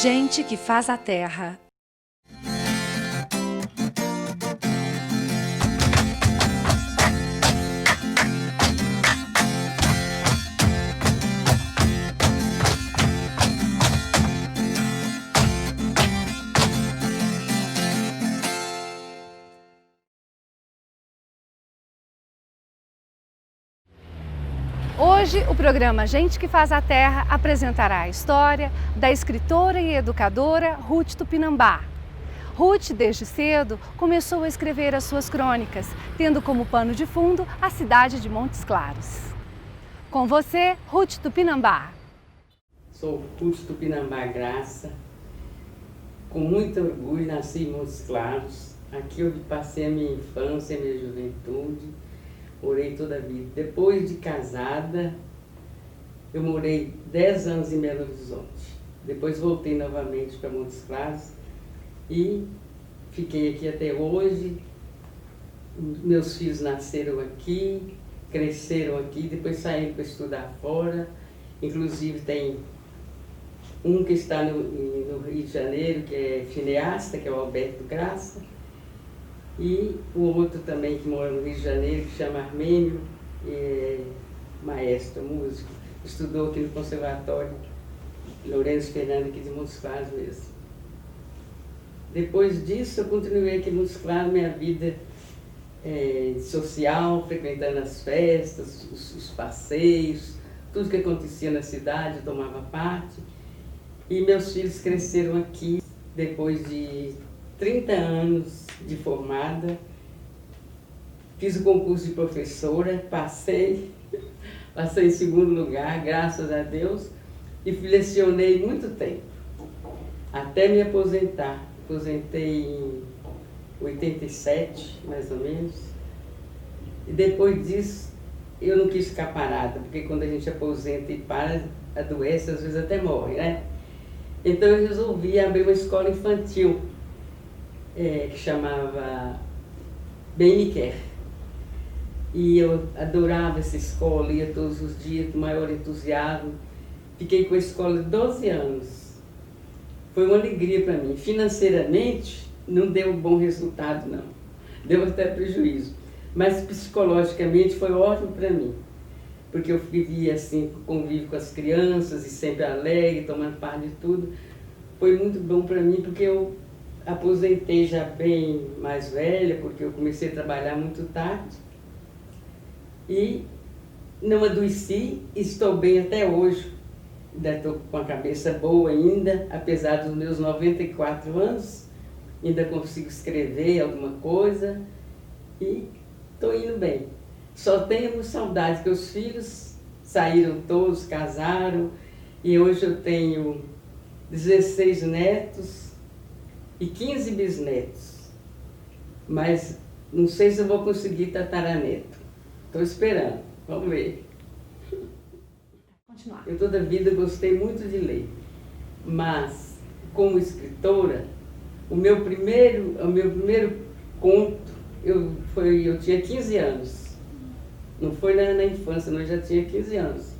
Gente que faz a terra. Hoje, o programa Gente que Faz a Terra apresentará a história da escritora e educadora Ruth Tupinambá. Ruth, desde cedo, começou a escrever as suas crônicas, tendo como pano de fundo a cidade de Montes Claros. Com você, Ruth Tupinambá. Sou Ruth Tupinambá Graça. Com muito orgulho, nasci em Montes Claros. Aqui eu passei a minha infância, a minha juventude. Morei toda a vida. Depois de casada, eu morei 10 anos em Belo Horizonte. Depois voltei novamente para Montes Claros e fiquei aqui até hoje. Meus filhos nasceram aqui, cresceram aqui, depois saíram para estudar fora. Inclusive tem um que está no Rio de Janeiro, que é cineasta, que é o Alberto Graça. E o outro também que mora no Rio de Janeiro, que chama Armênio, é maestro, músico, estudou aqui no Conservatório Lourenço Fernando, aqui de Montes Claros mesmo. Depois disso, eu continuei aqui em Montes Claros, minha vida social, frequentando as festas, os passeios, tudo que acontecia na cidade, eu tomava parte. E meus filhos cresceram aqui depois de 30 anos de formada, fiz o concurso de professora, passei em segundo lugar, graças a Deus, e lecionei muito tempo, até me aposentar. Aposentei em 87, mais ou menos, e depois disso eu não quis ficar parada, porque quando a gente aposenta e para, adoece, às vezes até morre, né? Então eu resolvi abrir uma escola infantil, que chamava Bem Me Quer. E eu adorava essa escola, ia todos os dias com maior entusiasmo. Fiquei com a escola 12 anos. Foi uma alegria para mim. Financeiramente, não deu bom resultado, não. Deu até prejuízo. Mas psicologicamente foi ótimo para mim. Porque eu vivia assim, convívio com as crianças e sempre alegre, tomando parte de tudo. Foi muito bom para mim, porque eu aposentei já bem mais velha, porque eu comecei a trabalhar muito tarde. E não adoeci, estou bem até hoje. Ainda estou com a cabeça boa ainda, apesar dos meus 94 anos. Ainda consigo escrever alguma coisa e estou indo bem. Só tenho saudade que os filhos saíram todos, casaram, e hoje eu tenho 16 netos e 15 bisnetos, mas não sei se eu vou conseguir tataraneto. Estou esperando, vamos ver. Continuar. Eu toda a vida gostei muito de ler, mas como escritora, o meu primeiro conto, eu tinha 15 anos. Não foi na infância, não, eu já tinha 15 anos.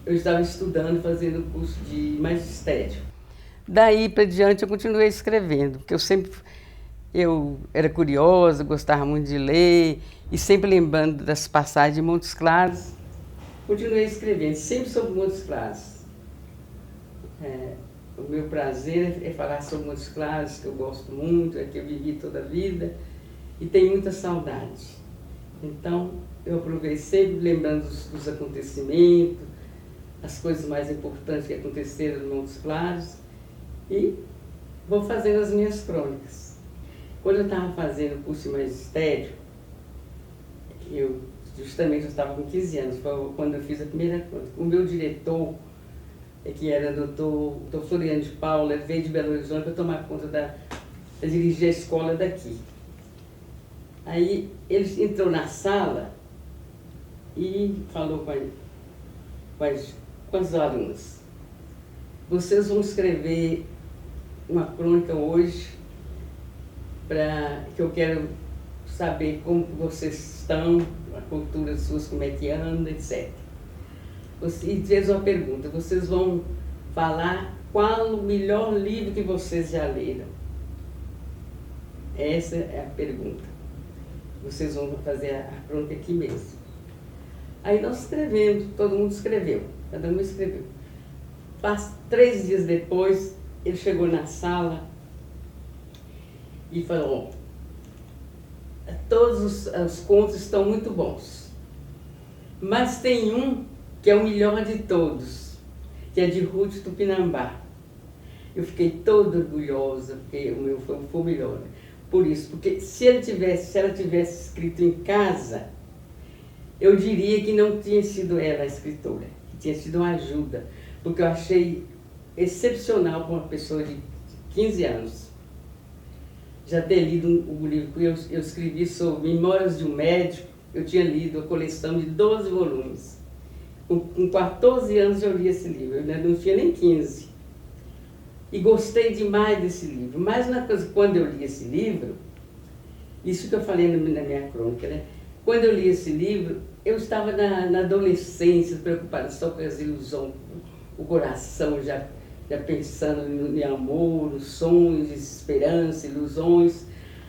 Eu estava estudando, fazendo curso de magistério. Daí para diante eu continuei escrevendo, porque eu era curiosa, gostava muito de ler, e sempre lembrando das passagens de Montes Claros, continuei escrevendo, sempre sobre Montes Claros. O meu prazer é falar sobre Montes Claros, que eu gosto muito, é que eu vivi toda a vida, e tenho muita saudade. Então, eu aproveitei sempre lembrando dos acontecimentos, as coisas mais importantes que aconteceram no Montes Claros, e vou fazendo as minhas crônicas. Quando eu estava fazendo o curso de magistério, eu estava com 15 anos, foi quando eu fiz a primeira crônica. O meu diretor, que era o doutor Floriano de Paula, veio de Belo Horizonte para tomar conta para dirigir a escola daqui. Aí ele entrou na sala e falou com as alunas: vocês vão escrever uma crônica hoje, que eu quero saber como vocês estão, a cultura suas, como é que anda, etc. E fez uma pergunta: vocês vão falar qual o melhor livro que vocês já leram? Essa é a pergunta. Vocês vão fazer a crônica aqui mesmo. Aí nós escrevemos, todo mundo escreveu, cada um escreveu. 3 dias depois, ele chegou na sala e falou: todos os contos estão muito bons, mas tem um que é o melhor de todos, que é de Ruth Tupinambá. Eu fiquei toda orgulhosa, porque o meu foi o melhor. Por isso, porque se ela tivesse escrito em casa, eu diria que não tinha sido ela a escritora, que tinha sido uma ajuda, porque eu achei excepcional para uma pessoa de 15 anos já ter lido o livro que eu escrevi sobre Memórias de um Médico. Eu tinha lido a coleção de 12 volumes. Com 14 anos eu li esse livro, eu não tinha nem 15. E gostei demais desse livro. Mas quando eu li esse livro, isso que eu falei na minha crônica, né? Quando eu li esse livro, eu estava na adolescência, preocupada só com as ilusões, o coração já pensando em amor, nos sonhos, esperança, ilusões.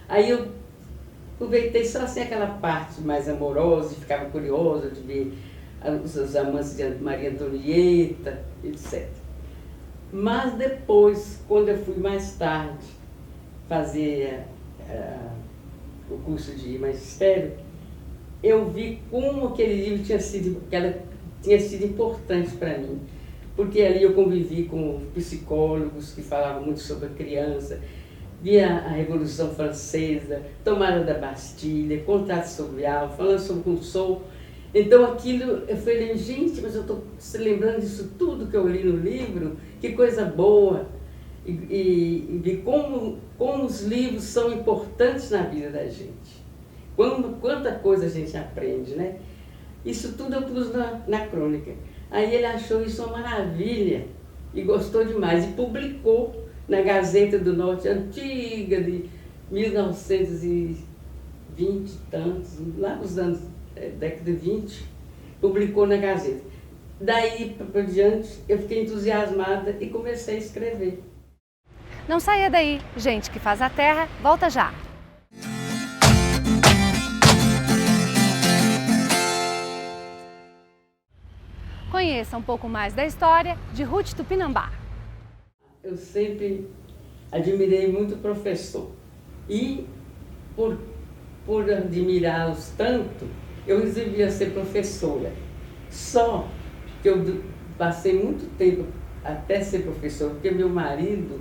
Aí eu aproveitei só assim aquela parte mais amorosa, e ficava curiosa de ver os amantes de Maria Antonieta, etc. Mas depois, quando eu fui mais tarde fazer o curso de magistério, eu vi como aquele livro tinha sido importante para mim. Porque ali eu convivi com psicólogos que falavam muito sobre a criança, via a Revolução Francesa, tomada da Bastilha, Contrato Social, falando sobre o Rousseau. Então aquilo, eu falei, gente, mas eu estou se lembrando disso tudo que eu li no livro, que coisa boa. E vi como os livros são importantes na vida da gente. Quanta coisa a gente aprende, né? Isso tudo eu pus na crônica. Aí ele achou isso uma maravilha e gostou demais e publicou na Gazeta do Norte antiga, de 1920 e tantos, lá nos anos, década de 20, publicou na Gazeta. Daí para diante eu fiquei entusiasmada e comecei a escrever. Não saia daí, Gente que Faz a Terra, volta já! Conheça um pouco mais da história de Ruth Tupinambá. Eu sempre admirei muito o professor e, por admirá-los tanto, eu resolvi ser professora. Só que eu passei muito tempo até ser professora, porque meu marido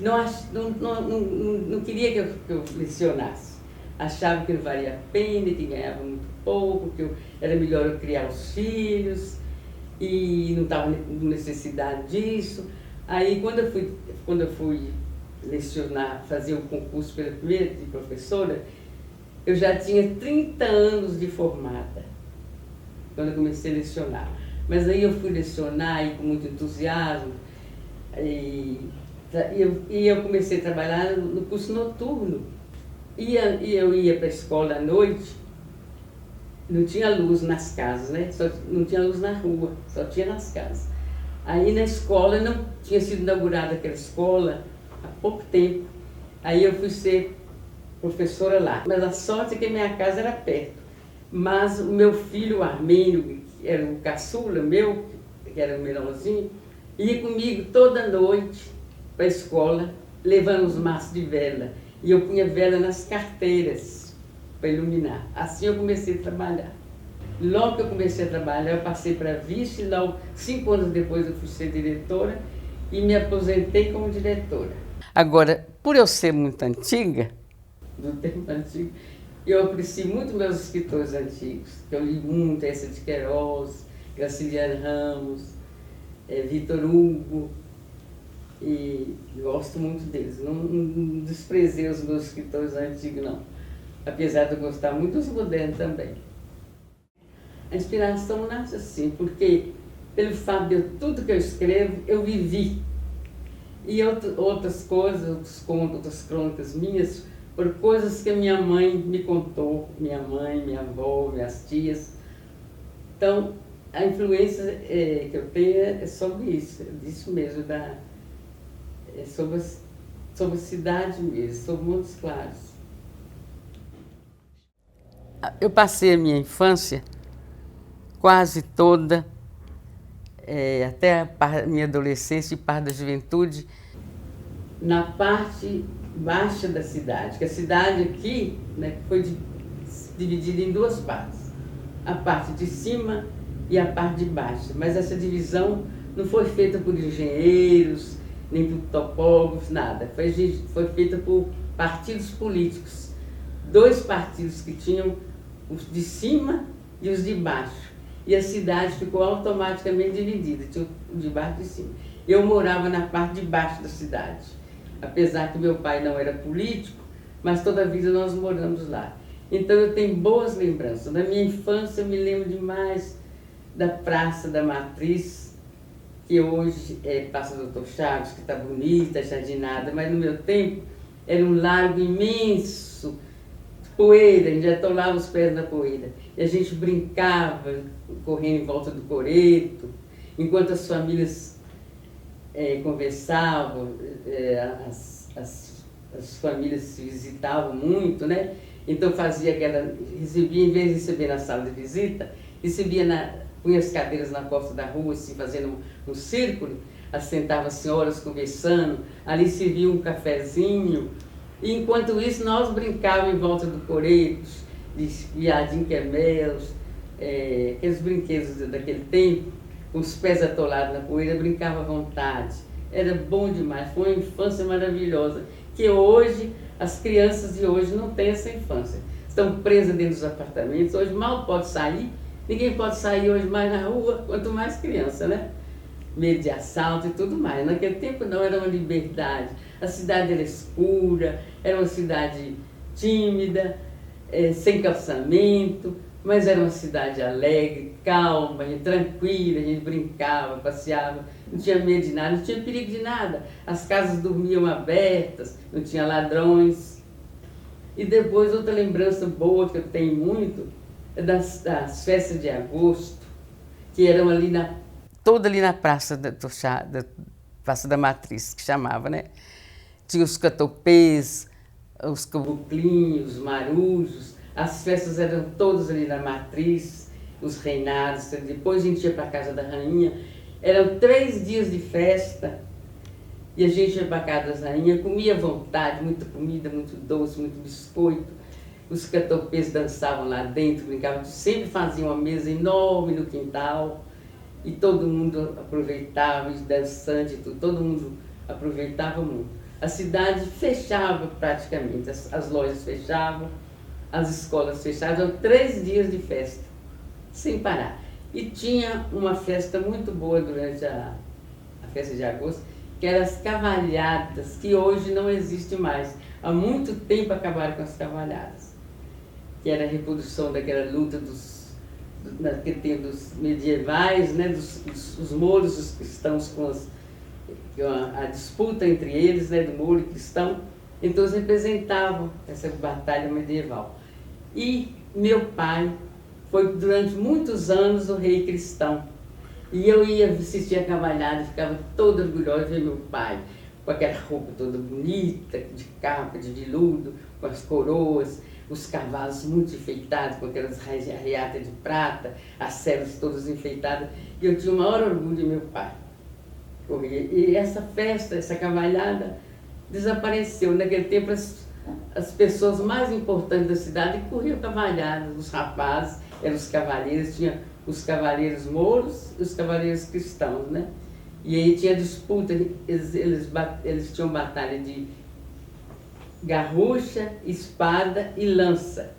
não queria que eu lecionasse. Achava que não valia a pena, que ganhava muito pouco, que era melhor eu criar os filhos e não estava com necessidade disso. Aí quando eu fui lecionar, fazer o concurso pela primeira de professora, eu já tinha 30 anos de formada, quando eu comecei a lecionar. Mas aí eu fui lecionar e com muito entusiasmo, e eu comecei a trabalhar no curso noturno. E eu ia para a escola à noite, não tinha luz nas casas, né? Não tinha luz na rua, só tinha nas casas. Aí na escola, não tinha sido inaugurada aquela escola há pouco tempo. Aí eu fui ser professora lá. Mas a sorte é que minha casa era perto. Mas o meu filho, o Armênio, que era o caçula meu, que era o menorzinho, ia comigo toda noite para a escola, levando os maços de vela. E eu punha vela nas carteiras para iluminar. Assim eu comecei a trabalhar. Logo que eu comecei a trabalhar, eu passei para vice, logo 5 anos depois eu fui ser diretora e me aposentei como diretora. Agora, por eu ser muito antiga, do tempo antigo, eu aprecio muito meus escritores antigos. Eu li muito Eça de Queiroz, Graciliano Ramos, Vitor Hugo, e gosto muito deles. Não desprezei os meus escritores antigos, não. Apesar de eu gostar muito dos modernos também. A inspiração nasce assim, porque pelo fato de tudo que eu escrevo, eu vivi. E outras coisas, outros contos, outras crônicas minhas, por coisas que a minha mãe me contou, minha mãe, minha avó, minhas tias. Então, A influência que eu tenho é sobre isso, disso mesmo, sobre a cidade mesmo, sobre Montes Claros. Eu passei a minha infância quase toda, até a minha adolescência e parte da juventude, na parte baixa da cidade, que a cidade aqui, né, foi dividida em duas partes, a parte de cima e a parte de baixo, mas essa divisão não foi feita por engenheiros, nem por topógrafos, nada, foi feita por partidos políticos, dois partidos que tinham os de cima e os de baixo, e a cidade ficou automaticamente dividida, tinha o de baixo e de cima. Eu morava na parte de baixo da cidade, apesar que meu pai não era político, mas toda a vida nós moramos lá. Então eu tenho boas lembranças. Na minha infância eu me lembro demais da Praça da Matriz, que hoje é Praça Doutor Chaves, que está bonita, jardinada, mas no meu tempo era um lago imenso, poeira, a gente já atolava os pés na poeira. E a gente brincava, correndo em volta do coreto, enquanto as famílias conversavam, as famílias se visitavam muito, né? Então fazia recebia, em vez de receber na sala de visita, punha as cadeiras na costa da rua, assim, fazendo um círculo, assentava as senhoras conversando, ali servia um cafezinho, e enquanto isso nós brincávamos em volta do coreto, de viadinho quemelos, aqueles brinquedos daquele tempo, com os pés atolados na poeira, brincava à vontade. Era bom demais, foi uma infância maravilhosa, que hoje, as crianças de hoje não têm essa infância. Estão presas dentro dos apartamentos, hoje mal pode sair, ninguém pode sair hoje mais na rua, quanto mais criança, né? Medo de assalto e tudo mais. Naquele tempo não, era uma liberdade. A cidade era escura, era uma cidade tímida, sem calçamento, mas era uma cidade alegre, calma, tranquila, a gente brincava, passeava, não tinha medo de nada, não tinha perigo de nada. As casas dormiam abertas, não tinha ladrões. E depois, outra lembrança boa que eu tenho muito, é das festas de agosto, que eram toda ali na Praça Praça da Matriz, que chamava, né? Tinha os catopês, os caboclinhos, os marujos, as festas eram todas ali na Matriz, os reinados, depois a gente ia para a Casa da Rainha, eram 3 dias de festa, e a gente ia para a Casa da Rainha, comia à vontade, muita comida, muito doce, muito biscoito, os catopês dançavam lá dentro, brincavam, sempre faziam uma mesa enorme no quintal, e todo mundo aproveitava, dançante, todo mundo aproveitava muito. A cidade fechava praticamente, as lojas fechavam, as escolas fechavam, eram 3 dias de festa, sem parar. E tinha uma festa muito boa durante a festa de agosto, que eram as cavalhadas, que hoje não existe mais. Há muito tempo acabaram com as cavalhadas, que era a reprodução daquela luta naquele tempo dos medievais, né, dos mouros, os cristãos com a disputa entre eles, né, do mouro e cristão. Então eles representavam essa batalha medieval. E meu pai foi durante muitos anos o rei cristão. E eu ia assistir a cavalhada e ficava toda orgulhosa de ver meu pai, com aquela roupa toda bonita, de capa, de veludo, com as coroas, os cavalos muito enfeitados, com aquelas reatas de prata, as celas todas enfeitadas. E eu tinha o maior orgulho de meu pai. E essa festa, essa cavalhada, desapareceu. Naquele tempo, as pessoas mais importantes da cidade corriam cavalhadas, os rapazes, eram os cavaleiros, tinha os cavaleiros mouros e os cavaleiros cristãos, né? E aí tinha disputa, eles tinham batalha de garrucha, espada e lança.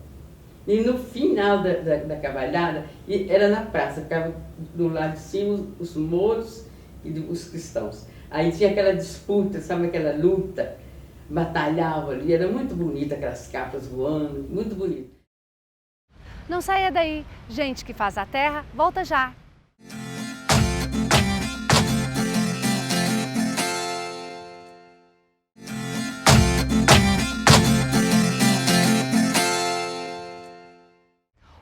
E no final da cavalhada, era na praça, ficava do lado de cima os mouros e os cristãos. Aí tinha aquela disputa, sabe, aquela luta, batalhava ali, era muito bonita, aquelas capas voando, muito bonito. Não saia daí, Gente que Faz a Terra, volta já!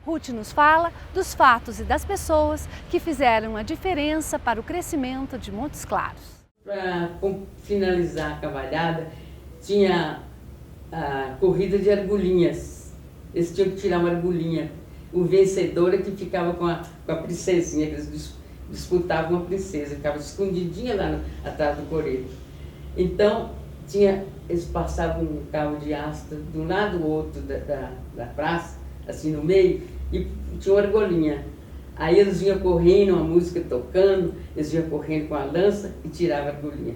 Ruth nos fala dos fatos e das pessoas que fizeram a diferença para o crescimento de Montes Claros. Para finalizar a cavalhada, tinha a corrida de argolinhas. Eles tinham que tirar uma argolinha. O vencedor é que ficava com a princesinha, que eles disputavam uma princesa, ficava escondidinha lá atrás do coreto. Então, eles passavam um carro de asta de um lado ao outro da praça, assim no meio, e tinha uma argolinha. Aí eles vinham correndo, uma música tocando, eles vinham correndo com a lança e tiravam a argolinha.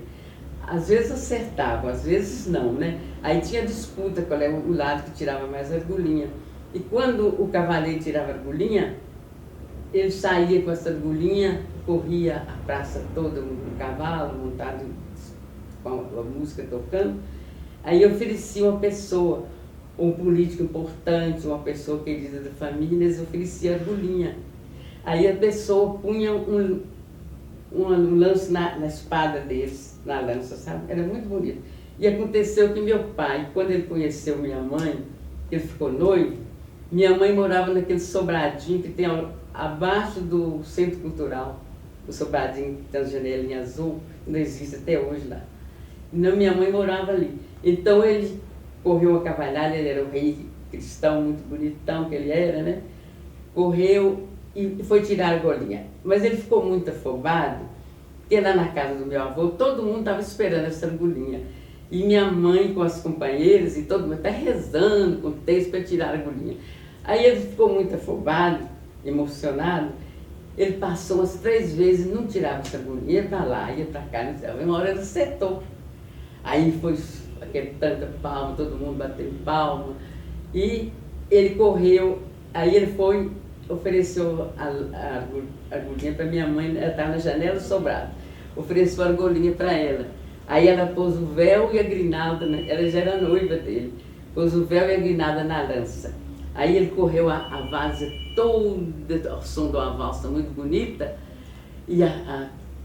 Às vezes acertavam, às vezes não, né? Aí tinha disputa qual era o lado que tirava mais argolinha. E quando o cavaleiro tirava a argolinha, ele saía com essa argolinha, corria a praça toda, um cavalo montado com a música tocando. Aí oferecia uma pessoa, um político importante, uma pessoa querida da família, eles ofereciam a argolinha. Aí a pessoa punha um lance na espada deles, na lança, sabe? Era muito bonito. E aconteceu que meu pai, quando ele conheceu minha mãe, ele ficou noivo, minha mãe morava naquele sobradinho que tem abaixo do Centro Cultural, o sobradinho que tem as janelinhas azul, não existe até hoje lá. Então minha mãe morava ali. Então ele correu a cavalhada, ele era o rei cristão, muito bonitão que ele era, né? Correu e foi tirar a argolinha. Mas ele ficou muito afobado, porque lá na casa do meu avô, todo mundo estava esperando essa argolinha. E minha mãe com as companheiras e todo mundo até rezando com texto para tirar a argolinha. Aí ele ficou muito afobado, emocionado. Ele passou umas 3 vezes, não tirava essa argolinha, ia para lá, ia para cá, não tirava. Uma hora ele acertou. Aí foi aquele tanta palma, todo mundo batendo palma. E ele correu, aí ele foi, ofereceu a argolinha para minha mãe, ela estava na janela do sobrado. Ofereceu a argolinha para ela. Aí ela pôs o véu e a grinalda, ela já era noiva dele, pôs o véu e a grinalda na lança. Aí ele correu a várzea toda, ao som de uma valsa muito bonita, e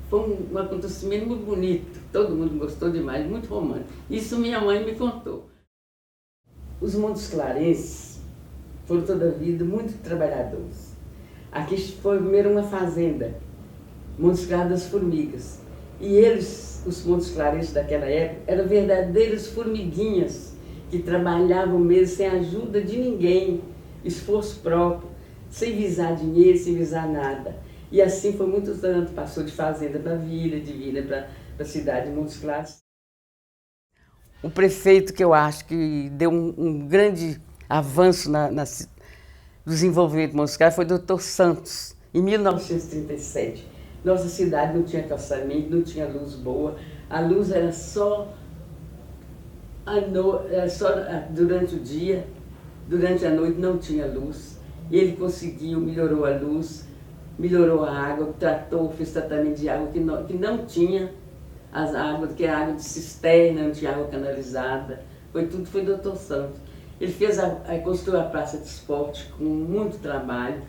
foi um acontecimento muito bonito, todo mundo gostou demais, muito romântico. Isso minha mãe me contou. Os Montes Clarenses foram toda a vida muito trabalhadores. Aqui foi primeiro uma fazenda, Montes Claros das Formigas. E eles, os Montes Clarenses daquela época, eram verdadeiras formiguinhas que trabalhavam mesmo sem ajuda de ninguém, esforço próprio, sem visar dinheiro, sem visar nada. E assim foi muitos anos, passou de fazenda para vila, de vila para a cidade de Montes Claros. O prefeito que eu acho que deu um grande avanço no desenvolvimento de Montes Claros foi o Dr. Santos, em 1937. Nossa cidade não tinha calçamento, não tinha luz boa, a luz era só durante o dia, durante a noite não tinha luz. Ele conseguiu, melhorou a luz, melhorou a água, fez tratamento de água que não tinha as águas, que era água de cisterna, não tinha água canalizada. Foi Dr. Santos. Ele construiu a praça de esporte com muito trabalho,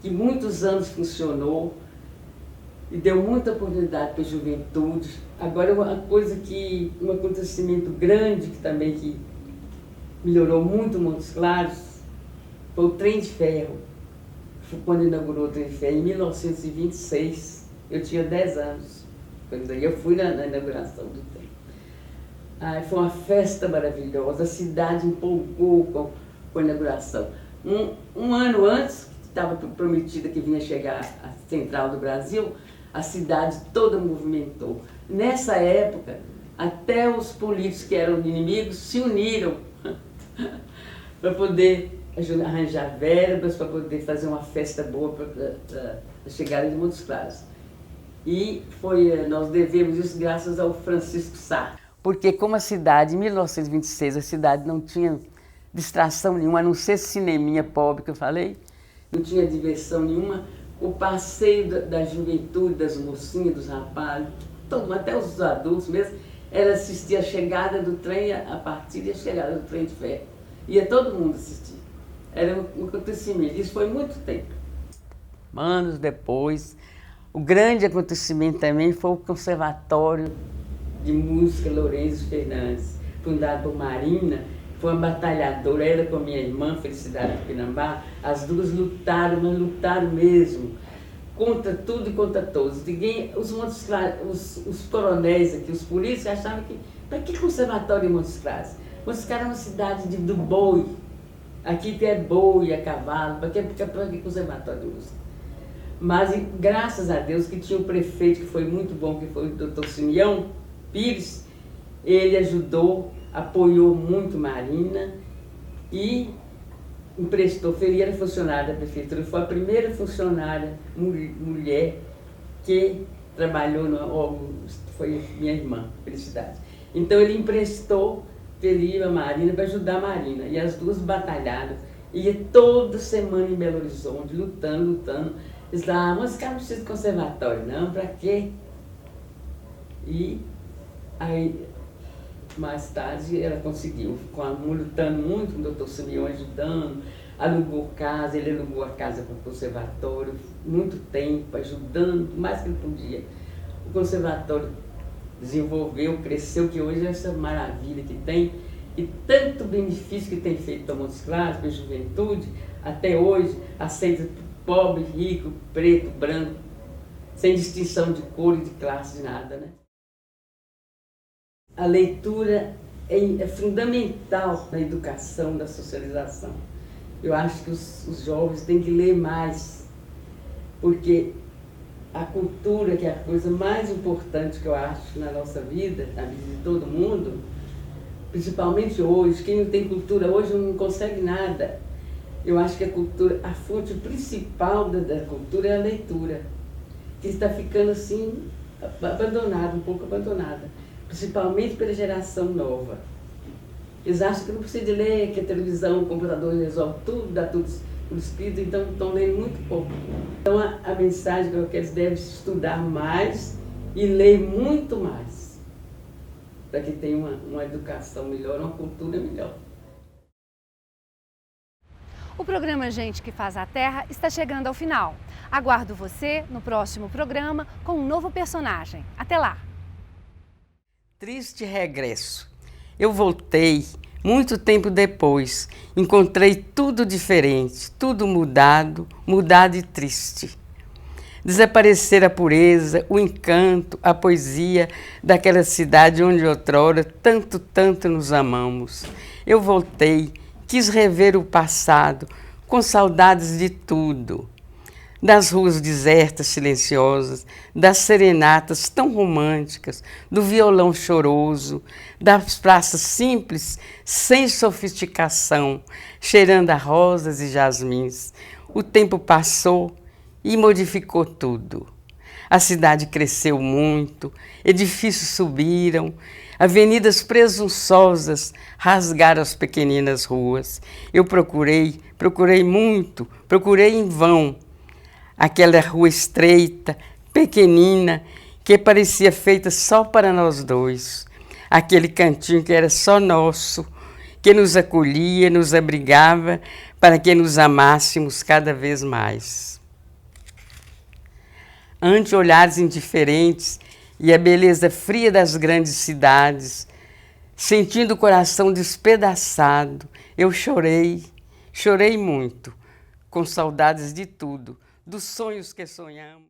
que muitos anos funcionou e deu muita oportunidade para a juventude. Agora, um acontecimento grande que também melhorou muito Montes Claros foi o trem de ferro. Quando inaugurou o trem de ferro, em 1926, eu tinha 10 anos. Eu fui na inauguração do trem. Foi uma festa maravilhosa, a cidade empolgou com a inauguração. Um ano antes, estava prometida que vinha chegar a Central do Brasil, a cidade toda movimentou. Nessa época, até os políticos que eram inimigos se uniram para poder arranjar verbas, para poder fazer uma festa boa para a chegada de Montes Claros. E nós devemos isso graças ao Francisco Sá. Porque como a cidade, em 1926, a cidade não tinha distração nenhuma, a não ser cineminha pobre que eu falei, não tinha diversão nenhuma, o passeio da juventude, das mocinhas, dos rapazes, até os adultos mesmo, era assistir a chegada do trem, a partida e a chegada do trem de ferro. Ia todo mundo assistir. Era um acontecimento. Isso foi muito tempo. Anos depois, o grande acontecimento também foi o Conservatório de Música Lourenço Fernandes, fundado por Marina, foi uma batalhadora, ela com a minha irmã, Felicidade de Pinambá, as duas lutaram, mas lutaram mesmo, contra tudo e contra todos. Ninguém, os coronéis aqui, os polícias achavam que, para que conservatório em Montes Claros? Montes Claros é uma cidade do boi, aqui é boi, é cavalo, para que conservatório de música? Mas graças a Deus que tinha o prefeito, que foi muito bom, que foi o doutor Simeão Pires, ele ajudou, apoiou muito Marina e emprestou. Ele era funcionária da prefeitura, foi a primeira funcionária mulher que trabalhou, foi minha irmã, Felicidade. Então ele emprestou Felipe a Marina para ajudar a Marina, e as duas batalharam, ia toda semana em Belo Horizonte, lutando. Eles falavam, mas cara, não precisa de conservatório, não, para quê? E aí, mais tarde, ela conseguiu, lutando muito com o doutor Simeão, ajudando, alugou casa, ele alugou a casa para o conservatório, muito tempo, ajudando, o mais que ele podia. O conservatório desenvolveu, cresceu, que hoje é essa maravilha que tem, e tanto benefício que tem feito para Montes Claros, para a juventude, até hoje, aceita pobre, rico, preto, branco, sem distinção de cor e de classe, de nada, né? A leitura é fundamental na educação, na socialização. Eu acho que os jovens têm que ler mais, porque a cultura, que é a coisa mais importante que eu acho na nossa vida, na vida de todo mundo, principalmente hoje, quem não tem cultura hoje não consegue nada. Eu acho que a cultura, a fonte principal da cultura é a leitura, que está ficando assim, abandonada, um pouco abandonada, principalmente pela geração nova. Eles acham que não precisa de ler, que a televisão, o computador resolve tudo, dá tudo por escrito, então estão lendo muito pouco. Então a mensagem que eu quero é que eles devem estudar mais e ler muito mais, para que tenham uma educação melhor, uma cultura melhor. O programa Gente que Faz a Terra está chegando ao final. Aguardo você no próximo programa com um novo personagem. Até lá! Triste regresso. Eu voltei muito tempo depois. Encontrei tudo diferente, tudo mudado e triste. Desaparecer a pureza, o encanto, a poesia daquela cidade onde outrora tanto nos amamos. Eu voltei. Quis rever o passado, com saudades de tudo. Das ruas desertas, silenciosas, das serenatas tão românticas, do violão choroso, das praças simples, sem sofisticação, cheirando a rosas e jasmins. O tempo passou e modificou tudo. A cidade cresceu muito, edifícios subiram, avenidas presunçosas rasgaram as pequeninas ruas. Eu procurei muito, procurei em vão. Aquela rua estreita, pequenina, que parecia feita só para nós dois. Aquele cantinho que era só nosso, que nos acolhia, nos abrigava, para que nos amássemos cada vez mais. Ante olhares indiferentes e a beleza fria das grandes cidades, sentindo o coração despedaçado, eu chorei muito, com saudades de tudo, dos sonhos que sonhamos.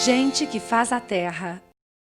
Gente que Faz a Terra,